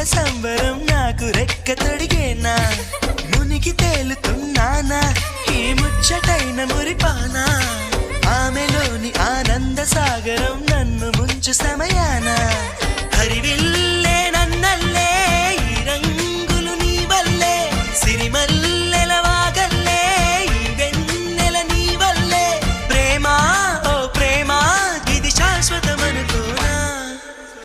సంబరం నాకు రెక్క తొడిగేనా మునిగి తేలుతున్నానా ఈ ముచ్చటైన మురిపానా ఆమెలోని ఆనంద సాగరం నన్ను ముంచు సమయానా